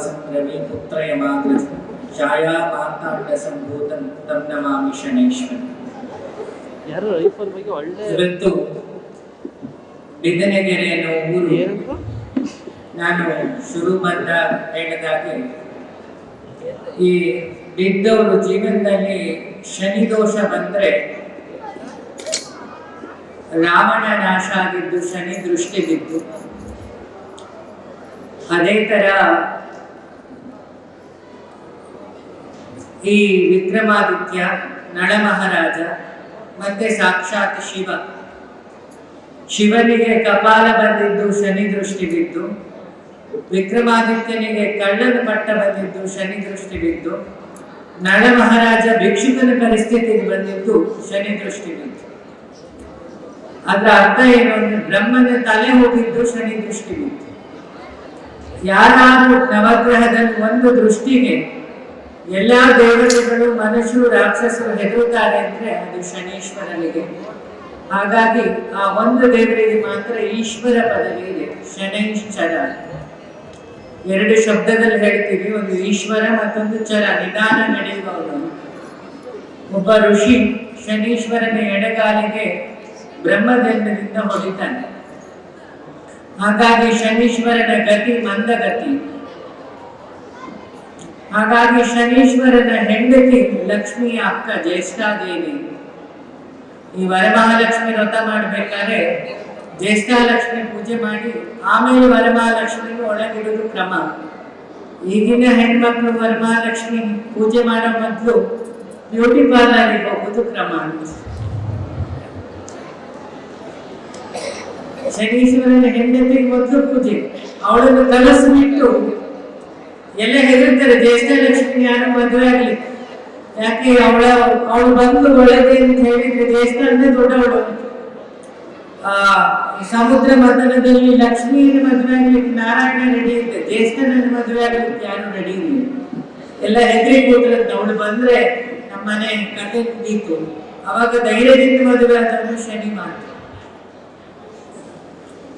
ಶ್ರೀನಿವಾಸಂ ರವಿಪುತ್ರಯಮಾಗ್ರಜ ಛಾಯಾ ಮಾರ್ತಾಂಡ ಸಂಭೂತಂ ತಂ ನಮಾಮಿ ಶನೈಶ್ವರ. ಇವತ್ತು ಬಿದನಗೆರೆ ಅನ್ನೋ ಊರು. ನಾನು ಶುರು ಬಂದ ಹೇಳಿದಾಗೆ ಈ ಬಿದ್ದವರು ಜೀವನದಲ್ಲಿ ಶನಿ ದೋಷ ಬಂದ್ರೆ ರಾವಣ ನಾಶ ಆಗಿದ್ದು ಶನಿ ದೃಷ್ಟಿ ಬಿದ್ದು, ಅದೇ ತರ ಈ ವಿಕ್ರಮಾದಿತ್ಯ ನಳ ಮಹಾರಾಜ ಮತ್ತೆ ಸಾಕ್ಷಾತ್ ಶಿವನಿಗೆ ಕಪಾಲ ಬಂದಿದ್ದು ಶನಿ ದೃಷ್ಟಿ ಬಿದ್ದು, ವಿಕ್ರಮಾದಿತ್ಯನಿಗೆ ಕಳ್ಳನ ಪಟ್ಟ ಬಂದಿದ್ದು ಶನಿ ದೃಷ್ಟಿ ಬಿದ್ದು, ನಳ ಮಹಾರಾಜ ಭಿಕ್ಷುಕನ ಪರಿಸ್ಥಿತಿಗೆ ಬಂದಿದ್ದು ಶನಿ ದೃಷ್ಟಿ ಬಿದ್ದು. ಅದರ ಅರ್ಥ ಏನು ಅಂದ್ರೆ ಬ್ರಹ್ಮನ ತಲೆ ಹೋಗಿದ್ದು ಶನಿ ದೃಷ್ಟಿ ಬಿದ್ದು. ಯಾರಾದ್ರೂ ನವಗ್ರಹದಲ್ಲಿ ಒಂದು ದೃಷ್ಟಿಗೆ ಎಲ್ಲಾ ದೇವತೆಗಳು ಮನುಷ್ಯರು ರಾಕ್ಷಸರು ಹೆದರುತ್ತಾರೆ ಅಂದ್ರೆ ಅದು ಶನೀಶ್ವರನಿಗೆ. ಹಾಗಾಗಿ ಆ ಒಂದು ದೇವರಿಗೆ ಮಾತ್ರ ಈಶ್ವರ ಪದವಿ ಇದೆ, ಶನೈಶ್ಚರ. ಎರಡು ಶಬ್ದದಲ್ಲಿ ಹೇಳ್ತೀವಿ, ಒಂದು ಈಶ್ವರ ಮತ್ತೊಂದು ಚರ, ನಿಧಾನ ನಡೆಯುವವನು. ಒಬ್ಬ ಋಷಿ ಶನೀಶ್ವರನ ಎಡಗಾಲಿಗೆ ಬ್ರಹ್ಮದಂಡದಿಂದ ಹೊಡಿತಾನೆ. ಹಾಗಾಗಿ ಶನೀಶ್ವರನ ಗತಿ ಮಂದಗತಿ. ಹಾಗಾಗಿ ಶನೀಶ್ವರನ ಹೆಂಡತಿ ಲಕ್ಷ್ಮಿಯ ಅಕ್ಕ ಜ್ಯೇಷ್ಠಾದೇವಿ ಈ ವರಮಹಾಲಕ್ಷ್ಮಿ ವ್ರತ ಮಾಡ್ಬೇಕಾದ್ರೆ ಜ್ಯೇಷ್ಠಾಲಕ್ಷ್ಮಿ ಪೂಜೆ ಮಾಡಿ ಆಮೇಲೆ ವರಮಹಾಲಕ್ಷ್ಮಿಗೆ ಒಳಗಿಡುವುದು ಕ್ರಮ. ಈಗಿನ ಹೆಣ್ಮಕ್ಳು ವರಮಹಾಲಕ್ಷ್ಮಿ ಪೂಜೆ ಮಾಡೋ ಮೊದಲು ಬ್ಯೂಟಿ ಪಾರ್ಲರ್ಗೆ ಹೋಗುವುದು ಕ್ರಮ. ಶನೀಶ್ವರನ ಹೆಂಡತಿಗೆ ಮೊದಲು ಪೂಜೆ, ಅವಳನ್ನು ಕಲಸಿಬಿಟ್ಟು ಎಲ್ಲ ಹೆದರ್ತಾರೆ ಜ್ಯೇಷ್ಠಲಕ್ಷ್ಮಿ ಯಾರು ಮದುವೆ ಆಗ್ಲಿ, ಯಾಕೆ ಅವಳು ಬಂದು ಒಳಗೆ ಅಂತ ಹೇಳಿದ್ರೆ ಜ್ಯೇಷ್ಠ ಅಂದ್ರೆ ದೊಡ್ಡವಳು. ಸಮುದ್ರ ಮಥನದಲ್ಲಿ ಲಕ್ಷ್ಮಿಯನ್ನು ಮದುವೆ ಆಗ್ಲಿಕ್ಕೆ ನಾರಾಯಣ ರೆಡಿ ಇದ್ದೆ, ಜ್ಯೇಷ್ಠನನ್ನು ಮದುವೆ ಆಗ್ಲಿಕ್ಕೆ ಯಾರು ರೆಡಿ ಇಲ್ಲ. ಎಲ್ಲ ಹೆದರಿ ಕೂತ್ರಂತ. ಅವಳು ಬಂದ್ರೆ ನಮ್ಮನೆ ಕತೆ ಮುಗೀತು. ಅವಾಗ ಧೈರ್ಯದಿಂದ ಮದುವೆ ಆದವನು ಶನಿ ಮಾತ್ರ.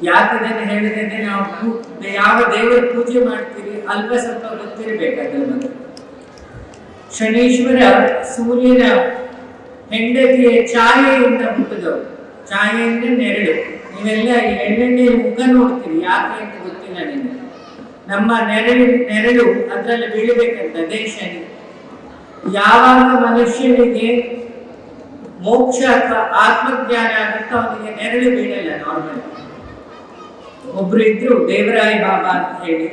ಯಾಕದನ್ನು ಹೇಳಿದ್ರೆ ನಾವು ಯಾವ ದೇವರ ಪೂಜೆ ಮಾಡ್ತೀವಿ ಅಲ್ಪ ಸ್ವಲ್ಪ ಗೊತ್ತಿರಬೇಕಾದ್ರೆ ನಮಗೆ. ಶನೀಶ್ವರ ಸೂರ್ಯನ ಹೆಂಡತಿಯ ಛಾಯೆಯಿಂದ ಹುಟ್ಟಿದವರು. ಛಾಯೆ ಅಂದ್ರೆ ನೆರಳು. ನೀವೆಲ್ಲ ಈ ಎಣ್ಣೆಣ್ಣೆಯ ಮುಖ ನೋಡ್ತೀರಿ, ಯಾಕೆ ಅಂತ ಗೊತ್ತಿಲ್ಲ ನಿಮಗೆ. ನಮ್ಮ ನೆರಳು ಅದರಲ್ಲಿ ಬೀಳಬೇಕಂತ, ಅದೇ ಶನಿ. ಯಾವಾಗ ಮನುಷ್ಯನಿಗೆ ಮೋಕ್ಷ ಅಥವಾ ಆತ್ಮಜ್ಞಾನ ಆಗುತ್ತೋ ಅವನಿಗೆ ನೆರಳು ಬೀಳಲ್ಲ ನಾರ್ಮಲ್. ಒಬ್ರು ಇದ್ರು ದೇವರಾಯ ಬಾಬಾ ಅಂತ ಹೇಳಿ,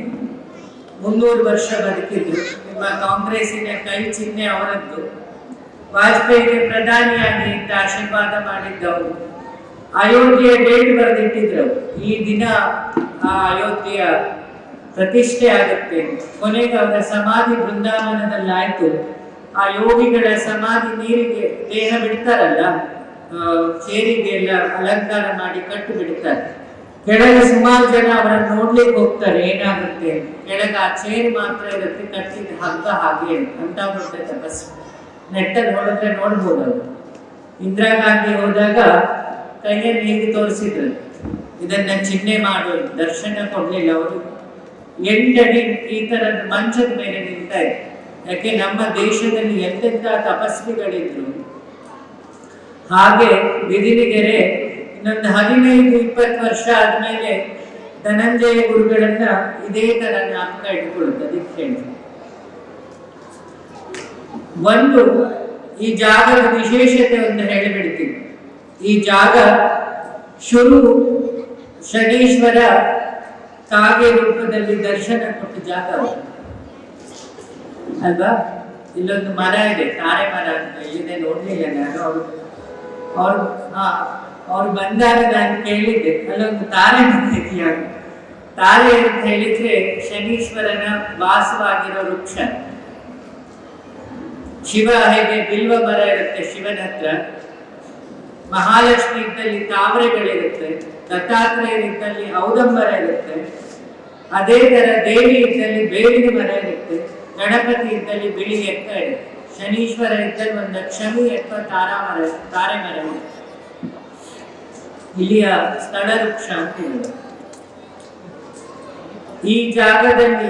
300 ವರ್ಷ ಬದುಕಿದ್ರು. ನಿಮ್ಮ ಕಾಂಗ್ರೆಸ್ಸಿನ ಕೈ ಚಿಹ್ನೆ ಅವರದ್ದು. ವಾಜಪೇಯಿಗೆ ಪ್ರಧಾನಿಯಾಗಿ ಅಂತ ಆಶೀರ್ವಾದ ಮಾಡಿದ್ದವರು. ಅಯೋಧ್ಯೆಯ ಡೇಟ್ ಬರೆದಿಟ್ಟಿದ್ರು, ಈ ದಿನ ಆ ಅಯೋಧ್ಯೆಯ ಪ್ರತಿಷ್ಠೆ ಆಗುತ್ತೆ. ಕೊನೆಗೆ ಅವರ ಸಮಾಧಿ ಬೃಂದಾವನದಲ್ಲಾಯ್ತು. ಆ ಯೋಗಿಗಳ ಸಮಾಧಿ ನೀರಿಗೆ ದೇಹ ಬಿಡ್ತಾರಲ್ಲ, ಚೇರಿಗೆ ಎಲ್ಲ ಅಲಂಕಾರ ಮಾಡಿ ಕಟ್ಟು ಬಿಡ್ತಾರೆ. ಕೆಳಗೆ ಸುಮಾರು ಜನ ಅವರನ್ನು ನೋಡ್ಲಿಕ್ಕೆ ಹೋಗ್ತಾರೆ, ಏನಾಗುತ್ತೆ. ಕೆಳಗೆ ಆ ಚೇರ್ ಮಾತ್ರ ಇರುತ್ತೆ, ಕಟ್ಟಿದ ಹಗ್ಗ ಹಾಗೆ ಅಂತ ದೊಡ್ಡ ತಪಸ್ಸು. ನೆಟ್ಟಲ್ಲಿ ನೋಡಿದ್ರೆ ನೋಡ್ಬೋದು ಅವರು. ಇಂದಿರಾ ಗಾಂಧಿ ಹೋದಾಗ ಕೈಯಲ್ಲಿ ಹೇಗೆ ತೋರಿಸಿದ್ರು, ಇದನ್ನ ಚಿಹ್ನೆ ಮಾಡು, ದರ್ಶನ ಕೊಡ್ಲಿಲ್ಲ ಅವರು. 8 ಅಡಿ ಈ ತರದ ಮಂಚದ ಮೇಲೆ ನಿಲ್ತಾ ಇದ್ರು. ಯಾಕೆ ನಮ್ಮ ದೇಶದಲ್ಲಿ ಎಂತೆಂಥ ತಪಸ್ವಿಗಳಿದ್ರು. ಹಾಗೆ ಬಿದಿರಿಗೆರೆ ಇನ್ನೊಂದು 15-20 ವರ್ಷ ಆದ್ಮೇಲೆ ಧನಂಜಯ ಗುರುಗಳನ್ನ ಇದೇ ತರ ಜ್ಞಾಪಕ ಇಟ್ಕೊಳ್ಳುತ್ತೆ. ಅದಕ್ಕೆ ಹೇಳ್ತೀನಿ, ಒಂದು ಈ ಜಾಗದ ವಿಶೇಷತೆ ಒಂದು ಹೇಳಿಬಿಡ್ತೀನಿ. ಈ ಜಾಗ ಶುರು ಶನೀಶ್ವರ ಕಾಗೆ ರೂಪದಲ್ಲಿ ದರ್ಶನ ಕೊಟ್ಟ ಜಾಗ ಅಲ್ವಾ. ಇಲ್ಲೊಂದು ಮರ ಇದೆ, ತಾರೆ ಮರ ಅಂತ, ಇಲ್ಲಿದೆ, ನೋಡ್ಲಿಲ್ಲ ನಾನು. ಅವ್ರು ಬಂದಾಗ ನಾನು ಕೇಳಿದ್ದೆ, ಅಲ್ಲೊಂದು ತಾರೆ ಬಂದಿದೆಯಾ. ತಾರೆ ಅಂತ ಹೇಳಿದ್ರೆ ಶನೀಶ್ವರನ ವಾಸವಾಗಿರೋ ವೃಕ್ಷ. ಶಿವ ಹೇಗೆ ಬಿಲ್ವ ಮರ ಇರುತ್ತೆ ಶಿವನ ಹತ್ರ, ಮಹಾಲಕ್ಷ್ಮಿ ಇದ್ದಲ್ಲಿ ತಾವರೆಗಳಿರುತ್ತೆ, ದತ್ತಾತ್ರೇಯರಿದ್ದಲ್ಲಿ ಔದಂಬರ ಇರುತ್ತೆ, ಅದೇ ತರ ದೇವಿ ಇದ್ದಲ್ಲಿ ಬೇವಿನ ಮರ ಇರುತ್ತೆ, ಗಣಪತಿ ಇದ್ದಲ್ಲಿ ಬಿಳಿ ಎತ್ತ ಇರುತ್ತೆ, ಶನೀಶ್ವರ ಇದ್ದಲ್ಲಿ ಒಂದು ಕ್ಷಮಿ ಅಥವಾ ತಾರೆ ಮರ ಇರುತ್ತೆ. ಇಲ್ಲಿಯ ಸ್ಥಳ ವೃಕ್ಷ ಅಂತ ಹೇಳಿದ್ರು. ಈ ಜಾಗದಲ್ಲಿ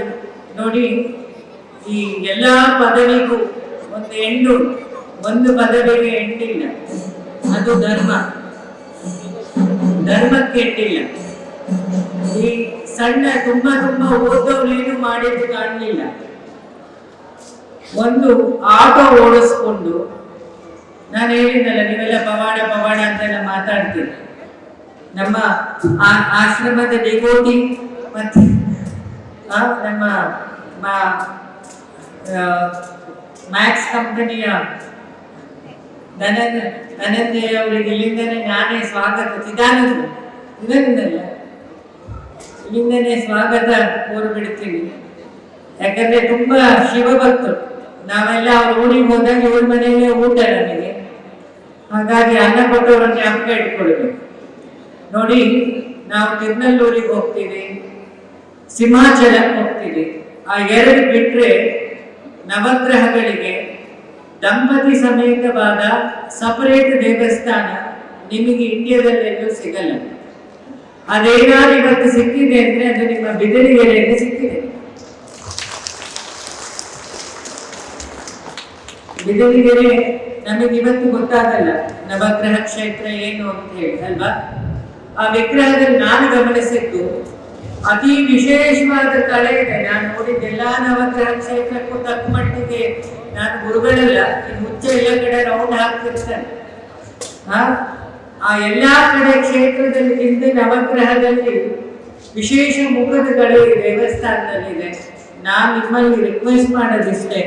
ನೋಡಿ, ಈ ಎಲ್ಲ ಪದವಿಗೂ ಒಂದು ಹೆಣ್ಣು, ಒಂದು ಪದವಿಗೆ ಹೆಣ್ಣಿಲ್ಲ. ಅದು ಧರ್ಮ, ಧರ್ಮಕ್ಕೆ ಹೆಣ್ಣಿಲ್ಲ. ಈ ಸಣ್ಣ ತುಂಬಾ ಓದೋನೇನು ಮಾಡಿದ್ದು ಕಾಣಲಿಲ್ಲ. ಒಂದು ಆಟೋ ಓಡಿಸ್ಕೊಂಡು, ನಾನು ಹೇಳಿದ್ನಲ್ಲ ನೀವೆಲ್ಲ ಪವಾಡ ಅಂತೆಲ್ಲ ಮಾತಾಡ್ತೀರಿ. ನಮ್ಮ ಆಶ್ರಮದ ಡಿಗೋಟಿ ಮತ್ತೆ ನಮ್ಮ ಮ್ಯಾಕ್ಸ್ ಕಂಪನಿಯ ಧನಂಜಯ ಅವರಿಗೆ ಇಲ್ಲಿಂದನೇ ನಾನೇ ಸ್ವಾಗತ, ಇದರಿಂದಲ್ಲ ಇಲ್ಲಿಂದನೇ ಸ್ವಾಗತ ಕೋರ್ಬಿಡ್ತೀನಿ. ಯಾಕಂದ್ರೆ ತುಂಬಾ ಶಿವಭಕ್ತರು ನಾವೆಲ್ಲ. ಅವ್ರ ಊರಿಗೆ ಹೋದಾಗ ಇವ್ರ ಮನೆಯಲ್ಲೇ ಊಟ ನಮಗೆ, ಹಾಗಾಗಿ ಅನ್ನ ಕೊಟ್ಟವರನ್ನ ಜ್ಞಾಪಕ ಇಟ್ಕೊಳ್ಬೇಕು. ನೋಡಿ, ನಾವು ತಿರುನಲ್ಲೂರಿಗೆ ಹೋಗ್ತೀವಿ, ಸಿಂಹಾಚಲಕ್ಕೆ ಹೋಗ್ತೀವಿ. ಆ ಎರಡು ಬಿಟ್ರೆ ನವಗ್ರಹಗಳಿಗೆ ದಂಪತಿ ಸಮೇತವಾದ ಸಪರೇಟ್ ದೇವಸ್ಥಾನ ನಿಮಗೆ ಇಂಡಿಯಾದಲ್ಲೆಲ್ಲೂ ಸಿಗಲ್ಲ. ಅದೇನಾದ್ರು ಇವತ್ತು ಸಿಕ್ಕಿದೆ ಅಂದ್ರೆ ಅದು ನಿಮ್ಮ ಬಿದರಿಗೆರೆಯಲ್ಲಿ ಸಿಕ್ಕಿದೆ. ಬಿದರಿಗೆರೆ ನಮಗೆ ಇವತ್ತು ಗೊತ್ತಾಗಲ್ಲ ನವಗ್ರಹ ಕ್ಷೇತ್ರ ಏನು ಅಂತ ಹೇಳಿ ಅಲ್ವಾ. ಆ ವಿಗ್ರಹದಲ್ಲಿ ನಾನು ಗಮನಿಸಿದ್ದು ಅತಿ ವಿಶೇಷವಾದ ಕಳೆ ಇದೆ. ನಾನು ನೋಡಿದ್ದೆಲ್ಲ ನವಗ್ರಹ ಕ್ಷೇತ್ರಕ್ಕೂ ತಕ್ಕ ಮಟ್ಟಿಗೆ ನಾನು ಗುರುಗಳೆಲ್ಲ ಈ ಹುಚ್ಚ ಎಲ್ಲ ಕಡೆ ರೌಂಡ್ ಹಾಕ್ತಿರ್ತಾರೆ. ಆ ಎಲ್ಲಾ ಕಡೆ ಕ್ಷೇತ್ರದಲ್ಲಿಗಿಂತ ನವಗ್ರಹದಲ್ಲಿ ವಿಶೇಷ ಮುಖದ ಕಡೆ ದೇವಸ್ಥಾನದಲ್ಲಿದೆ. ನಾನು ನಿಮ್ಮಲ್ಲಿ ರಿಕ್ವೆಸ್ಟ್ ಮಾಡೋದಿಷ್ಟೇ,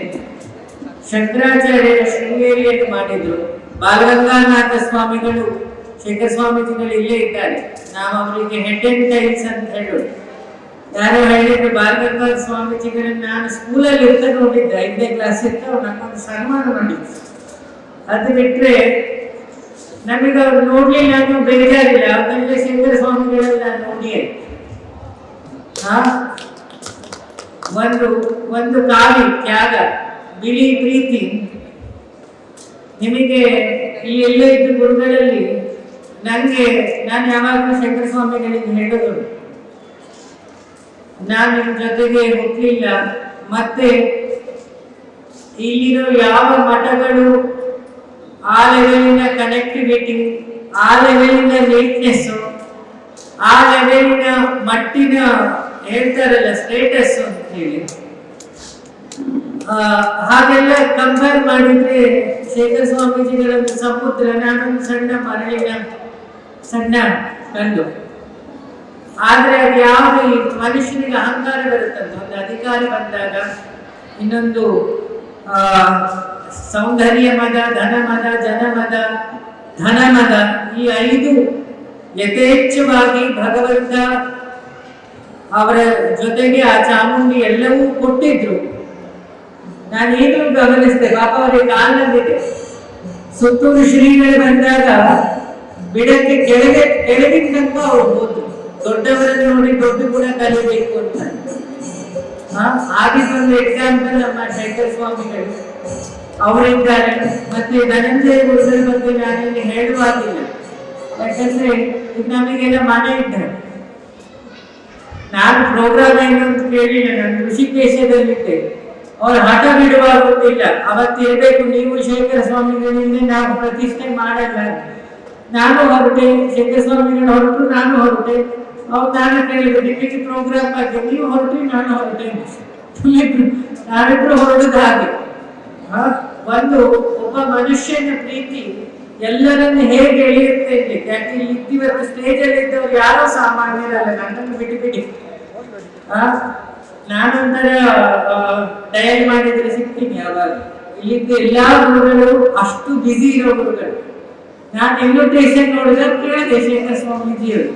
ಶಂಕರಾಚಾರ್ಯರ ಶೃಂಗೇರಿಯನ್ನು ಮಾಡಿದ್ರು. ಬಾಲಗಂಗಾನಾಥ ಸ್ವಾಮಿಗಳು, ಶೇಖರ ಸ್ವಾಮೀಜಿಗಳು ಇಲ್ಲೇ ಇದ್ದಾರೆ. ನಾವು ಅವರಿಗೆ ಹೆಡ್ ಅಂಡ್ ಟೈಲ್ಸ್ ಅಂತ ಹೇಳೋದು. ಯಾರೋ ಹೇಳಿದ್ರು ಬಾಲಗಂಗಾಧ ಸ್ವಾಮೀಜಿಗಳನ್ನ ನಾನು ಸ್ಕೂಲಲ್ಲಿ ಇರ್ತಾ ನೋಡಿದ್ದೆ, 5ನೇ ಕ್ಲಾಸ್ ಇರ್ತಾ ಅವ್ರು ನಮ್ಮೊಂದು ಸನ್ಮಾನ ಮಾಡಿದ್ರು. ಅದು ಬಿಟ್ರೆ ನಮಗೆ ಅವ್ರು ನೋಡ್ಲಿಲ್ಲ ಅನ್ನೋ ಬೇಜಾರಿಲ್ಲ. ಅವ್ರನ್ನೆಲ್ಲ ಶಂಕರ ಸ್ವಾಮಿಗಳೆಲ್ಲ ನೋಡಿಯೇ ಒಂದು ಕಾವಿ ತ್ಯಾಗ, ಬಿಳಿ ಪ್ರೀತಿ. ನಿಮಗೆ ಇಲ್ಲಿ ಎಲ್ಲ ಇದ್ದ ಗುರುಗಳಲ್ಲಿ ನಾನು ಯಾವಾಗಲೂ ಶಂಕರ ಸ್ವಾಮಿಗಳಿಗೆ ಹೇಳೋದು, ನಾನು ನಿಮ್ಮ ಜೊತೆಗೆ ಹೋಗ್ಲಿಲ್ಲ. ಮತ್ತೆ ಇಲ್ಲಿರೋ ಯಾವ ಮಠಗಳು ಆ ಲೆವೆಲಿನ ಕನೆಕ್ಟಿವಿಟಿ, ಆ ಲೆವೆಲಿನ ನೀಟ್ನೆಸ್, ಆ ಲೆವೆಲಿನ ಮಟ್ಟಿನ ಹೇಳ್ತಾರಲ್ಲ ಸ್ಟೇಟಸ್ ಅಂತ ಹೇಳಿ, ಹಾಗೆಲ್ಲ ಕಂಪೇರ್ ಮಾಡಿದ್ರೆ ಶೇಖರ ಸ್ವಾಮೀಜಿಗಳೊಂದು ಸಮುದ್ರ, ನಾನೊಂದು ಸಣ್ಣ ಮರಳಿನ ಸಣ್ಣ ಕಲ್ಲು. ಆದ್ರೆ ಅದು ಯಾವುದು ಈ ಮನುಷ್ಯನಿಗೆ ಅಹಂಕಾರ ಬರುತ್ತಂತ, ಒಂದು ಅಧಿಕಾರ ಬಂದಾಗ, ಇನ್ನೊಂದು ಸೌಂದರ್ಯ ಮದ, ಧನಮದ, ಜನಮದ, ಧನಮದ, ಈ 5 ಯಥೇಚ್ಛವಾಗಿ ಭಗವಂತ ಅವರ ಜೊತೆಗೆ ಆ ಚಾಮುಂಡಿ ಎಲ್ಲವೂ ಕೊಟ್ಟಿದ್ರು. ನಾನು ಈಗಲೂ ಗಮನಿಸಿದೆ, ಪಾಪ ಅವರಿಗೆ ಕಾಲಲ್ಲಿದೆ. ಸುತ್ತೂರು ಶ್ರೀಗಳು ಬಂದಾಗ ಬಿಡಕ್ಕೆ ಕೆಳಗಿನ ತನಕ ಅವ್ರು ಹೋದ್ರು. ದೊಡ್ಡವರನ್ನು ನೋಡಿ ದೊಡ್ಡ ಕೂಡ ಕಲಿಬೇಕು ಅಂತ. ಆಗಿದ್ದೊಂದು ಎಕ್ಸಾಂಪಲ್ ನಮ್ಮ ಶಂಕರ ಸ್ವಾಮಿಗಳು ಅವರಿದ್ದಾರೆ. ಮತ್ತೆ ಧನಂಜಯ ಗುರುಗಳ ಬಗ್ಗೆ ನಾನಿಲ್ಲಿ ಹೇಳುವಾಗಿಲ್ಲ, ಯಾಕಂದ್ರೆ ನಮಗೆಲ್ಲ ಮನೆ ಇದ್ದಾರೆ. ನಾನು ಪ್ರೋಗ್ರಾಮ್ ಏನು ಅಂತ ಕೇಳಿಲ್ಲ, ನಾನು ಋಷಿಕೇಶದಲ್ಲಿದ್ದೆ. ಅವ್ರು ಹಠ ಬಿಡುವಾಗುತ್ತಿಲ್ಲ, ಅವತ್ತಿರ್ಬೇಕು ನೀವು ಶೇಖರ ಸ್ವಾಮಿಗಳಿಂದ ನಾವು ಪ್ರತಿಷ್ಠೆ ಮಾಡಲ್ಲ. ನಾನು ಹೊರಟೆ, ಶೇಖರ ಸ್ವಾಮಿಗಳು ಹೊರಟು, ನಾನು ಹೊರಟೆ. ಅವ್ರು ನಾನು ಕೇಳಿದ್ರು ನಿಮಗೆ ಪ್ರೋಗ್ರಾಮ್ ಬಗ್ಗೆ, ನೀವು ಹೊರಟ್ರಿ ನಾನು ಹೊರಟೆ, ನಾವಿಬ್ರು ಹೊರಡುದು ಹಾಗೆ. ಒಬ್ಬ ಮನುಷ್ಯನ ಪ್ರೀತಿ ಎಲ್ಲರನ್ನು ಹೇಗೆ ಎಳೆಯುತ್ತೆ ಇಲ್ಲಿ. ಯಾಕೆ ಇವತ್ತು ಸ್ಟೇಜಲ್ಲಿ ಇದ್ದವ್ರು ಯಾರೋ ಸಾಮಾನ್ಯರಲ್ಲ, ನನ್ನನ್ನು ಬಿಡಿ. ನಾನೊಂಥರ ಡಯಲ್ ಮಾಡಿದ್ರೆ ಸಿಗ್ತೀನಿ ಯಾವಾಗ. ಇಲ್ಲಿದ್ದ ಎಲ್ಲಾ ಗುರುಗಳು ಅಷ್ಟು ಬ್ಯುಸಿ ಇರೋ ಗುರುಗಳು. ನಾನು ಇನ್ವಿಟೇಷನ್ ನೋಡಿದ್ರೆ ಕೇಳಿದೆ ಶೇಖರ ಸ್ವಾಮೀಜಿಯವರು.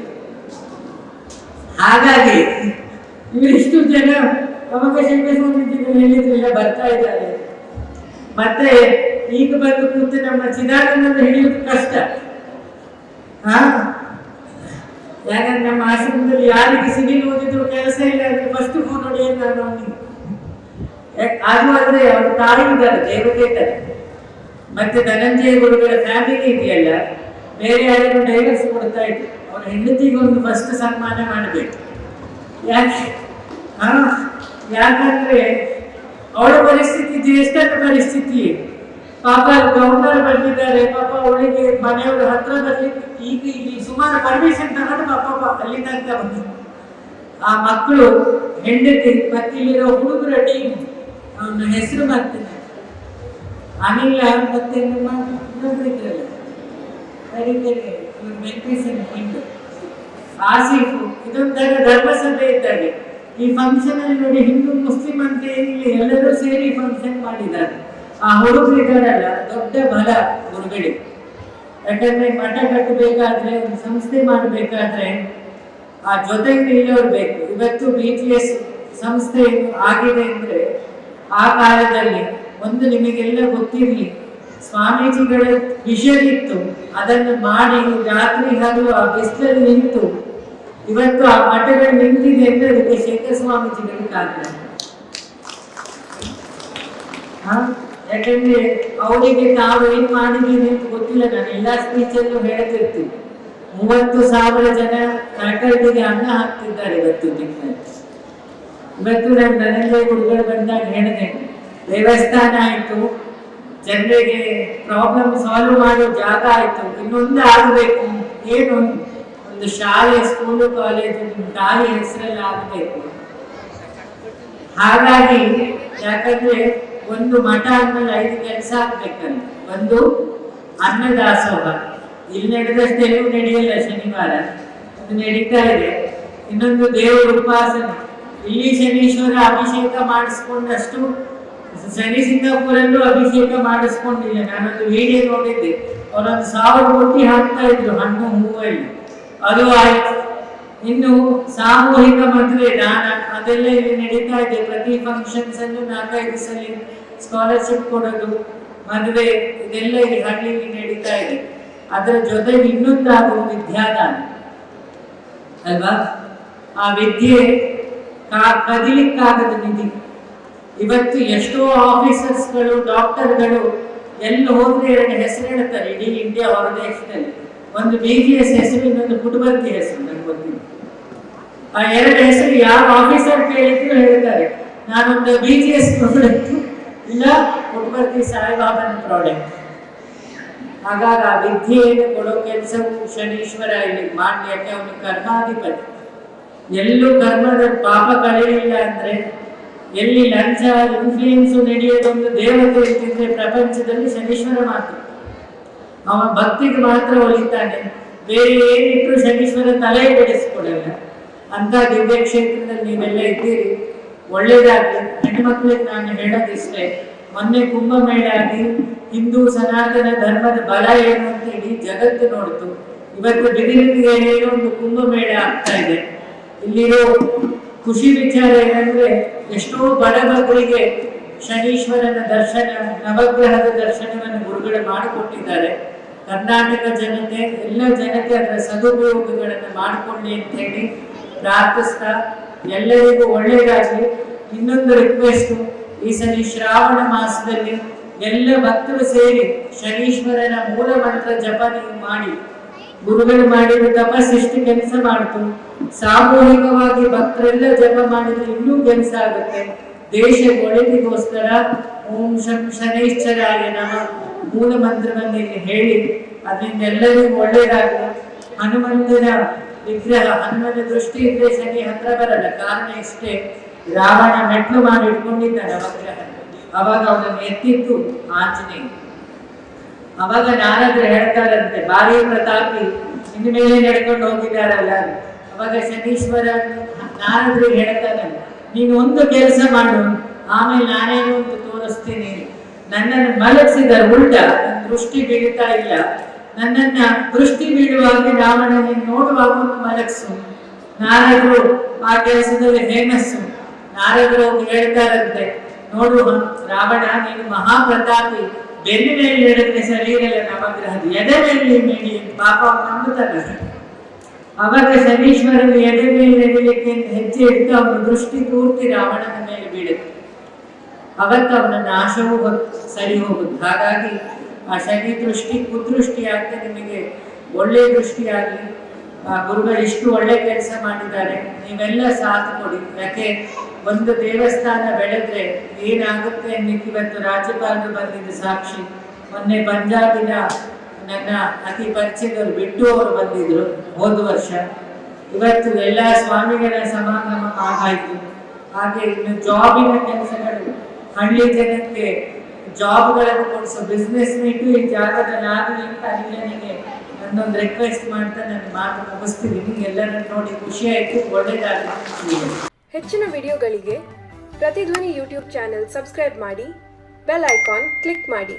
ಹಾಗಾಗಿ ಇವರಿಷ್ಟು ಜನ ಅವಾಗ ಶಂಕರ ಸ್ವಾಮೀಜಿಗಳು ಹೇಳಿದ್ರೆಲ್ಲ ಬರ್ತಾ ಇದ್ದಾರೆ. ಮತ್ತೆ ಈಗ ಬಂದು ಕೂತು ನಮ್ಮ ಚಿದಾನಂದ ಹಿಡಿಯೋದು ಕಷ್ಟ. ಯಾಕಂದ್ರೆ ನಮ್ಮ ಆಶ್ರಮದಲ್ಲಿ ಯಾರಿಗೆ ಸಿವಿಲ್ ಓದಿದ್ರು ಕೆಲಸ ಇಲ್ಲ ಅಂದ್ರೆ ಫಸ್ಟ್ ಫೋನ್ ನೋಡಿ ನಾನು ಅವನಿಗೆ. ಅದು ಆದ್ರೆ ಅವ್ರ ತಾಯಿ ಇದ್ದಾರೆ, ದೇವತೆ ಇದ್ದಾರೆ. ಮತ್ತೆ ಧನಂಜಯ ಗುರುಗಳ ಫ್ಯಾಮಿಲಿ ಇದೆಯಲ್ಲ, ಬೇರೆ ಯಾರಿಗೂ ಡೈವರ್ಸ್ ಕೊಡ್ತಾ ಇದ್ರು. ಅವ್ರ ಹೆಂಡತಿಗೆ ಒಂದು ಫಸ್ಟ್ ಸನ್ಮಾನ ಮಾಡಬೇಕು. ಯಾಕೆ ಯಾಕಂದ್ರೆ ಅವಳ ಪರಿಸ್ಥಿತಿ ಜ್ಯೇಷ್ಠನ ಪರಿಸ್ಥಿತಿ. ಪಾಪ ಗೌರ್ನರ್ ಬಂದಿದ್ದಾರೆ, ಪಾಪ ಅವಳಿಗೆ ಮನೆಯವರು ಹತ್ರ ಬರ್ಲಿಕ್ಕೆ ಈಗ ಇಲ್ಲಿ ಸುಮಾರು ಪರ್ಮಿಷನ್ ತಗೊಂಡು ಪಾಪ ಅಲ್ಲಿ ತನಕ ಬಂದಿದ್ರು. ಆ ಮಕ್ಕಳು, ಹೆಂಡತಿ, ಮತ್ತೆ ಇಲ್ಲಿರೋ ಹುಡುಗರ ಟೀಮ್, ಅವನ ಹೆಸರು ಮಾಡ್ತೇನೆ, ಅನಿಲ, ಮತ್ತೆ ಇನ್ನೊಬ್ಬರಿದ್ರಲ್ಲ ಆಸಿಫ್, ಇದೊಂಥರ ಧರ್ಮಸಭೆ ಇದ್ದಾರೆ. ಈ ಫಂಕ್ಷನ್ ಅಲ್ಲಿ ನೋಡಿ, ಹಿಂದೂ ಮುಸ್ಲಿಂ ಅಂತ ಏನಿಲ್ಲ, ಎಲ್ಲರೂ ಸೇರಿ ಫಂಕ್ಷನ್ ಮಾಡಿದ್ದಾರೆ. ಆ ಹುಡುಗರಿದ್ದಾರಲ್ಲ, ದೊಡ್ಡ ಬಲ ಗುರುಗಳಿಗೆ. ಯಾಕಂದ್ರೆ ಮಠ ಕಟ್ಟಬೇಕಾದ್ರೆ, ಒಂದು ಸಂಸ್ಥೆ ಮಾಡಬೇಕಾದ್ರೆ ಆ ಜೊತೆಗೆ ನಿಲ್ಲೋರು ಬೇಕು. ಇವತ್ತು BTS ಸಂಸ್ಥೆ ಆಗಿದೆ ಅಂದ್ರೆ ಆ ಕಾಲದಲ್ಲಿ ಒಂದು ನಿಮಗೆಲ್ಲ ಗೊತ್ತಿರಲಿ, ಸ್ವಾಮೀಜಿಗಳ ವಿಷನ್ ಇತ್ತು, ಅದನ್ನು ಮಾಡಿ ರಾತ್ರಿ ಹಗಲು ಆ ಬಿಸಿಲಲ್ಲಿ ನಿಂತು ಇವತ್ತು ಆ ಮಠಗಳು ನಿಂತಿದೆ ಅಂದ್ರೆ ಅದಕ್ಕೆ ಶೇಖರ ಸ್ವಾಮೀಜಿಗಳು ಕಾರಣ. ಯಾಕಂದ್ರೆ ಅವರಿಗೆ ತಾವು ಏನ್ ಮಾಡಿದೀನಿ ಅಂತ ಗೊತ್ತಿಲ್ಲ. ನಾನು ಎಲ್ಲಾ ಸ್ಪೀಚಲ್ಲೂ ಹೇಳ್ತಿರ್ತೀನಿ, 30,000 ಜನ ಕಟಕಟಿಗೆ ಅನ್ನ ಹಾಕ್ತಿದ್ದಾರೆ ಇವತ್ತು ದಿಕ್ಕಿನಲ್ಲಿ. ಇವತ್ತು ನಾನು ಧನಂಜಯ ಗುರುಗಳು ಬಂದಾಗ ಹೇಳಿದೆ, ದೇವಸ್ಥಾನ ಆಯ್ತು, ಜನರಿಗೆ ಪ್ರಾಬ್ಲಮ್ ಸಾಲ್ವ್ ಮಾಡೋ ಜಾಗ ಆಯ್ತು, ಇನ್ನೊಂದು ಆಗಬೇಕು. ಏನು, ಒಂದು ಶಾಲೆ, ಸ್ಕೂಲು, ಕಾಲೇಜು ನಿಮ್ಮ ತಾಯಿ ಹೆಸರಲ್ಲಿ ಆಗಬೇಕು. ಹಾಗಾಗಿ ಯಾಕಂದ್ರೆ ಒಂದು ಮಠ ಅಂದ್ಮೇಲೆ 5 ಕೆಲಸ ಆಗ್ಬೇಕಲ್ಲ. ಒಂದು ಅನ್ನದಾಸೋಹ, ಇಲ್ಲಿ ನಡೆದಷ್ಟು ಎಲ್ಲೂ ನಡೆಯಲ್ಲ, ಶನಿವಾರ ಅದು ನಡೀತಾ ಇದೆ. ಇನ್ನೊಂದು ದೇವರ ಉಪಾಸನೆ, ಇಲ್ಲಿ ಶನೀಶ್ವರ ಅಭಿಷೇಕ ಮಾಡಿಸ್ಕೊಂಡಷ್ಟು ಶನಿ ಸಿಂಗಾಪುರಲ್ಲೂ ಅಭಿಷೇಕ ಮಾಡಿಸ್ಕೊಂಡಿಲ್ಲ. ನಾನೊಂದು ವಿಡಿಯೋ ನೋಡಿದ್ದೆ, ಅವರೊಂದು 1000 ಕೋಟಿ ಹಾಕ್ತಾ ಇದ್ರು ಹಣ್ಣು ಹೂವಲ್ಲಿ, ಅದು ಆಯ್ತು. ಇನ್ನು ಸಾಮೂಹಿಕ ಮದುವೆ, ದಾನ, ಅದೆಲ್ಲ ಇಲ್ಲಿ ನಡೀತಾ ಇದೆ. ಪ್ರತಿ ಫಂಕ್ಷನ್ಸ್ ಅನ್ನು 4-5 ಸಲ ಸ್ಕಾಲರ್ಶಿಪ್ ಕೊಡೋದು, ಮದುವೆ, ಇದೆಲ್ಲ ಇಲ್ಲಿ ಹಳ್ಳಿಯಲ್ಲಿ ನಡೀತಾ ಇದೆ. ಅದರ ಜೊತೆಗೆ ಇನ್ನೊಂದಾಗುವ ವಿದ್ಯಾದಾನ ಅಲ್ವಾ? ಆ ವಿದ್ಯೆ ಕದಿಲಿಕ್ಕಾಗದ ನಿಧಿ. ಇವತ್ತು ಎಷ್ಟೋ ಆಫೀಸರ್ಸ್ಗಳು, ಡಾಕ್ಟರ್ಗಳು ಎಲ್ಲ ಹೋದ್ರೆ 2 ಹೆಸರು ಹೇಳ್ತಾರೆ ಇಡೀ ಇಂಡಿಯಾ ಹೊರ ದೇಶದಲ್ಲಿ. ಒಂದು BGS ಹೆಸರು, ಇನ್ನೊಂದು ಪುಟಬರ್ತಿ ಹೆಸರು, ನನಗೆ ಗೊತ್ತಿಲ್ಲ. ಆ 2 ಹೆಸರು ಯಾವ ಆಫೀಸರ್ ಕೇಳಿದ್ರು ಹೇಳ್ತಾರೆ, ನಾನೊಂದು BGS ಪ್ರಾಡಕ್ಟ್, ಇಲ್ಲ ಪುಟಬರ್ತಿ ಸಾಯಿಬಾಬಾನ ಪ್ರಾಡಕ್ಟ್. ಹಾಗಾಗಿ ಆ ವಿದ್ಯೆಯನ್ನು ಕೊಡೋ ಕೆಲಸವು ಶನೀಶ್ವರ ಇಲ್ಲಿ ಮಾಡಿ. ಯಾಕೆ ಅವನು ಕರ್ಮಾಧಿಪತಿ. ಎಲ್ಲೂ ಕರ್ಮದ ಪಾಪ ಕಳೆಯಿಲ್ಲ ಅಂದ್ರೆ, ಎಲ್ಲಿ ಲಂಚ ಇನ್ಫ್ಲೂಯೆನ್ಸ್ ನಡೆಯೋದೊಂದು ದೇವತೆ ಇರ್ತಿದ್ರೆ ಪ್ರಪಂಚದಲ್ಲಿ ಶನೀಶ್ವರ ಮಾತ್ರ. ಅವ ಭಕ್ತಿಗೆ ಮಾತ್ರ ಒಲಿತಾನೆ, ಬೇರೆ ಏನಿಟ್ರು ಶನೀಶ್ವರ ತಲೆ ಬೆಳೆಸ್ಕೊಡಲ್ಲ. ಅಂತ ದಿವ್ಯ ಕ್ಷೇತ್ರದಲ್ಲಿ ನೀವೆಲ್ಲ ಇದ್ದೀರಿ, ಒಳ್ಳೇದಾಗ್ಲಿ. ಹೆಣ್ಮಕ್ಳಿಗೆ ನಾನು ಹೇಳೋದಿಷ್ಟೇ, ಮೊನ್ನೆ ಕುಂಭಮೇಳ ಆಗಿ ಹಿಂದೂ ಸನಾತನ ಧರ್ಮದ ಬಲ ಏನು ಅಂತ ಇಡೀ ಜಗತ್ತು ನೋಡ್ತು. ಇವತ್ತು ದಿಢೀರ್ಗೆ ಏನೋ ಒಂದು ಕುಂಭಮೇಳ ಆಗ್ತಾ ಇದೆ. ಇಲ್ಲಿರೋ ಖುಷಿ ವಿಚಾರ ಏನಂದ್ರೆ, ಎಷ್ಟೋ ಬಡಬಗರಿಗೆ ಶನೀಶ್ವರನ ದರ್ಶನ, ನವಗ್ರಹದ ದರ್ಶನವನ್ನು ಗುರುಗಳು ಮಾಡಿಕೊಟ್ಟಿದ್ದಾರೆ. ಕರ್ನಾಟಕ ಜನತೆ, ಎಲ್ಲ ಜನತೆ ಅದರ ಸದುಪಯೋಗಗಳನ್ನು ಮಾಡಿಕೊಳ್ಳಿ ಅಂತ ಹೇಳಿ ಪ್ರಾರ್ಥಿಸ್ತಾ, ಎಲ್ಲರಿಗೂ ಒಳ್ಳೆಯದಾಗಲಿ. ಇನ್ನೊಂದು ರಿಕ್ವೆಸ್ಟು, ಈ ಸಲ ಶ್ರಾವಣ ಮಾಸದಲ್ಲಿ ಎಲ್ಲ ಭಕ್ತರು ಸೇರಿ ಶನೀಶ್ವರನ ಮೂಲ ಮಂತ್ರ ಜಪ ನೀವು ಮಾಡಿ. ಗುರುಗಳು ಮಾಡಿದ ತಪಸ್ಸಿಷ್ಟು ಕೆಲಸ ಮಾಡ್ತು. ಸಾಮೂಹಿಕವಾಗಿ ಭಕ್ತರೆಲ್ಲ ಜಪ ಮಾಡಿದ್ರೆ ಇನ್ನೂ ಕೆಲಸ ಆಗುತ್ತೆ. ದೇಶ ಒಳಿತಿಗೋಸ್ಕರ ಓಂ ಶಂ ಶನೈಶ್ಚರಾಯ ನಮಃ ಮೂಲ ಮಂತ್ರವನ್ನು ಇಲ್ಲಿ ಹೇಳಿ, ಅದರಿಂದ ಎಲ್ಲರಿಗೂ ಒಳ್ಳೆಯದಾಗಲಿ. ಹನುಮಂತನ ವಿಗ್ರಹ, ಹನುಮನ ದೃಷ್ಟಿ ಇದ್ರೆ ಶನಿ ಹತ್ರ ಬರಲ್ಲ. ಕಾರಣ ಇಷ್ಟೇ, ರಾವಣ ಮೆಟ್ಲು ಮಾಡಿ ಇಟ್ಕೊಂಡಿದ್ದ ನವಗ್ರಹ. ಅವಾಗ ಅವನನ್ನು ಎತ್ತಿತ್ತು ಆಂಜನೇಯ. ಅವಾಗ ನಾರದ್ರು ಹೇಳ್ತಾರಂತೆ, ಭಾರಿ ಪ್ರತಾಪಿ ಇನ್ನು ಮೇಲೆ ನಡ್ಕೊಂಡು ಹೋಗಿದ್ದಾರಲ್ಲ. ಅವಾಗ ಶನೀಶ್ವರ ನಾರದ್ರು ಹೇಳ್ತಾರಲ್ಲ, ನೀನು ಒಂದು ಕೆಲಸ ಮಾಡು, ಆಮೇಲೆ ನಾನೇನು ಅಂತ ತೋರಿಸ್ತೀನಿ. ನನ್ನನ್ನು ಮಲಗಿಸಿದ ಉಲ್ಟ, ನನ್ನ ದೃಷ್ಟಿ ಬೀಳ್ತಾ ಇಲ್ಲ, ನನ್ನನ್ನ ದೃಷ್ಟಿ ಬೀಳುವಾಗ ರಾವಣನ ನೋಡುವಾಗ ಮಲಗಿಸು. ನಾರದ್ರು ಆ ಕೆಲಸದಲ್ಲಿ ಫೇಮಸ್ಸು. ನಾರದ್ರು ಹೇಳ್ತಾರಂತೆ, ನೋಡು ರಾವಣ, ನೀನು ಮಹಾಪ್ರತಾಪಿ, ಬೆನ್ನ ಮೇಲೆ ನಡೆದ್ರೆ ಸರಿ ಇರಲ್ಲ ನವಗ್ರಹದ, ಎದೆ ಮೇಲೆ ನೀಡಿ ಪಾಪ ನಂಬುತ್ತಾನೆ. ಅವಾಗ ಶನೀಶ್ವರನ ಎದೆ ಮೇಲೆ ನಡೀಲಿಕ್ಕೆ ಹೆಜ್ಜೆ ಇಟ್ಟು ಅವನ ದೃಷ್ಟಿ ಪೂರ್ತಿ ರಾವಣನ ಮೇಲೆ ಬೀಳುತ್ತೆ. ಅವತ್ತು ಅವನ ನಾಶವೂ ಸರಿ ಹೋಗುದು. ಹಾಗಾಗಿ ಆ ಶನಿ ದೃಷ್ಟಿ ಕುದೃಷ್ಟಿ ಆಗ್ತದೆ, ನಿಮಗೆ ಒಳ್ಳೆ ದೃಷ್ಟಿ ಆಗಲಿ. ಆ ಗುರುಗಳು ಇಷ್ಟು ಒಳ್ಳೆ ಕೆಲಸ ಮಾಡಿದ್ದಾರೆ, ನೀವೆಲ್ಲ ಸಾಥ್ ಕೊಡಿ. ಯಾಕೆ ಒಂದು ದೇವಸ್ಥಾನ ಬೆಳೆದ್ರೆ ಏನಾಗುತ್ತೆ ಅನ್ನಕ್ಕೆ ಇವತ್ತು ರಾಜ್ಯಪಾಲರು ಬಂದಿದ್ದು ಸಾಕ್ಷಿ. ಮೊನ್ನೆ ಪಂಜಾಬಿನ ನನ್ನ ಅತಿ ಪರಿಚಯದವರು ಬಿಟ್ಟು ಅವರು ಬಂದಿದ್ರು ಹೋದ ವರ್ಷ. ಇವತ್ತು ಎಲ್ಲ ಸ್ವಾಮಿಗಳ ಸಮಾಗಮ ಆಗಾಯಿತು. ಹಾಗೆ ಇನ್ನು ಜಾಬಿನ ಕೆಲಸಗಳು, ಹಳ್ಳಿ ಜನಕ್ಕೆ ಜಾಬ್ಗಳನ್ನು ಕೊಡಿಸೋ ಬಿಸ್ನೆಸ್ ಮೀಟು ಈ ಜಾಗದಲ್ಲಿ ಆಗಲಿ ಅಂತ ಅಲ್ಲಿಗೆ ನನ್ನೊಂದು ರಿಕ್ವೆಸ್ಟ್ ಮಾಡ್ತಾ ನನ್ನ ಮಾತು ಮುಗಿಸ್ತೀನಿ. ಎಲ್ಲರನ್ನು ನೋಡಿ ಖುಷಿ ಆಯಿತು, ಒಳ್ಳೆಯದಾಗಲಿ. ಹೆಚ್ಚಿನ ವಿಡಿಯೋಗಳಿಗೆ ಪ್ರತಿಧ್ವನಿ ಯೂಟ್ಯೂಬ್ ಚಾನೆಲ್ ಸಬ್ಸ್ಕ್ರೈಬ್ ಮಾಡಿ, ಬೆಲ್ ಐಕಾನ್ ಕ್ಲಿಕ್ ಮಾಡಿ.